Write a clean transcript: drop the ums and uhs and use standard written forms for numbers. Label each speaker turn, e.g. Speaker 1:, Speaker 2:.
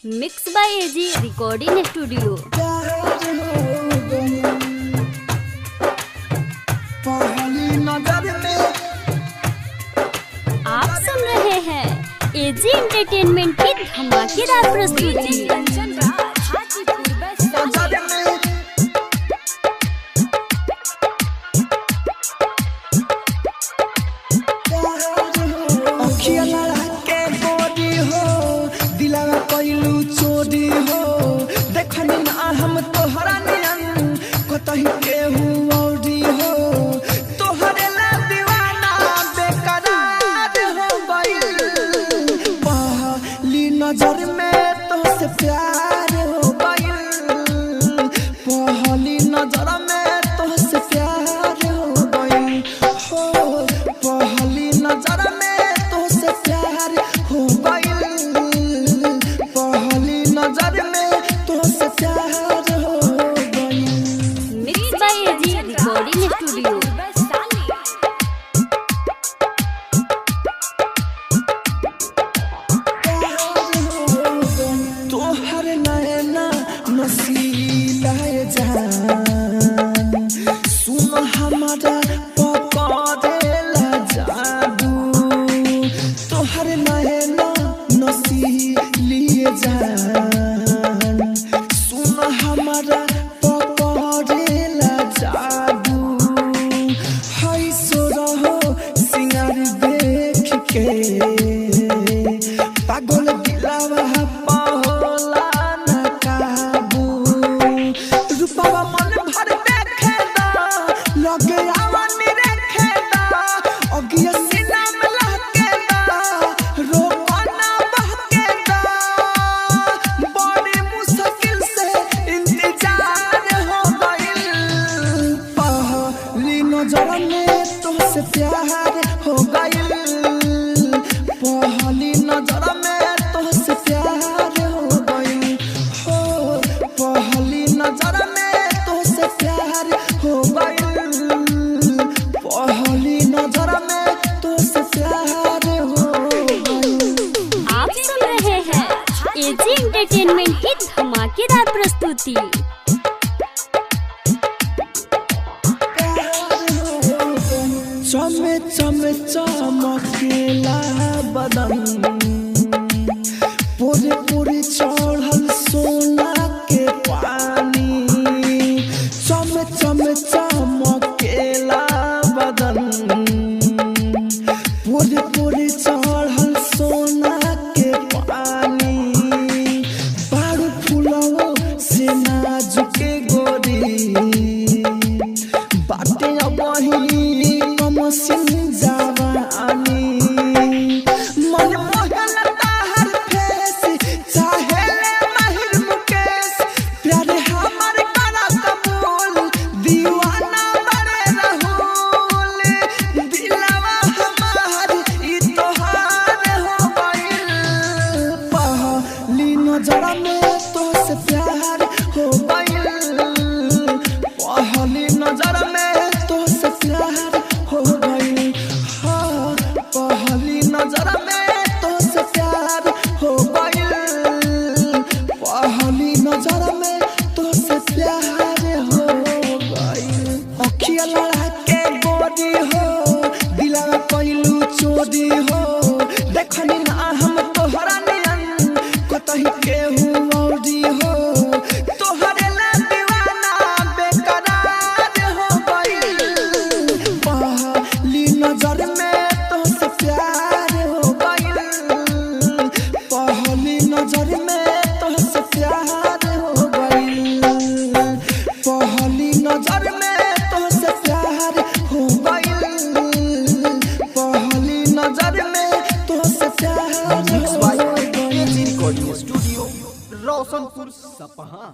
Speaker 1: Mix by AG recording studio. आप सुन रहे हैं एजी एंटरटेनमेंट की धमाकेदार प्रस्तुति।
Speaker 2: चोरी हो देखनी ना हम तोहरा नियन कतही केहू औरी हो तोहरे ला दीवाना बेकरार हो गइल पहली नजर में तोहसे प्यार हो गइल पहली नजर में तोहसे प्यार हो गइल हो पहली नजर में तोहसे प्यार हो गइल नजर में तुझसे प्यार हो गई।
Speaker 1: Mix by AG recording studio.
Speaker 2: तोहर नैना नसीला जान सुन हमारा पकड़ेला जादू तोहर नैना नसीली जान हमारा पकड़ेला जादू है सो रहो सिंगार देख के पागल दिलावा पाहोला न काबू रूपवा मन भर देखे दा लगे आवानी रखे दा अगिया सीना में लहके दा रोपना बहके दा बड़ी मुश्किल से इंतजार हो गइल पहली नजर में तुझसे प्यार हो गइल पहली नजर में तुझसे प्यार हो गइल हो पहली नजर में तुझसे प्यार हो गइल पहली नजर में तुझसे प्यार हो गइल।
Speaker 1: आप सुन रहे हैं एजी एंटरटेनमेंट की धमाकेदार प्रस्तुति।
Speaker 2: चमे चमे चमकेला बदन पूरे पूरे चढ़ल सोना के पानी चमे चमे चमकेला बदन पूरे पूरे चढ़ल सोना के पानी बारू फूलों से नाजुक गोरी बाटे वही मसीन जवानी मन मोहन ताहर फेस चाहे ले माहिर मुकेश प्यारे हमर करा कबूल दीवाना बड़े रहूल दिलवा हमार ई तोहार हो गइल पहली नजर में तोहसे प्यार हो गइल पहली नजर में तोहसे प्यार हो गई हाँ पहली नजर में तुझसे प्यार हो गई पहली नजर में तुझसे प्यार हो गई अखिया लड़ा के गोरी हो दिलवा कइलू चोरी हो देखनी ना हम तोहरा नियन कतही केहू औरी हो तोहरे ला दीवाना बेकरार हो गइल पहली नजर में तुझसे प्यार हो गइल पहली नजर में तुझसे प्यार हो गइल पहली नजर में तुझसे प्यार हो गइल पहली नजर में तुझसे प्यार हो गइल।
Speaker 3: रिकॉर्डिंग स्टूडियो रोशनपुर सपहा।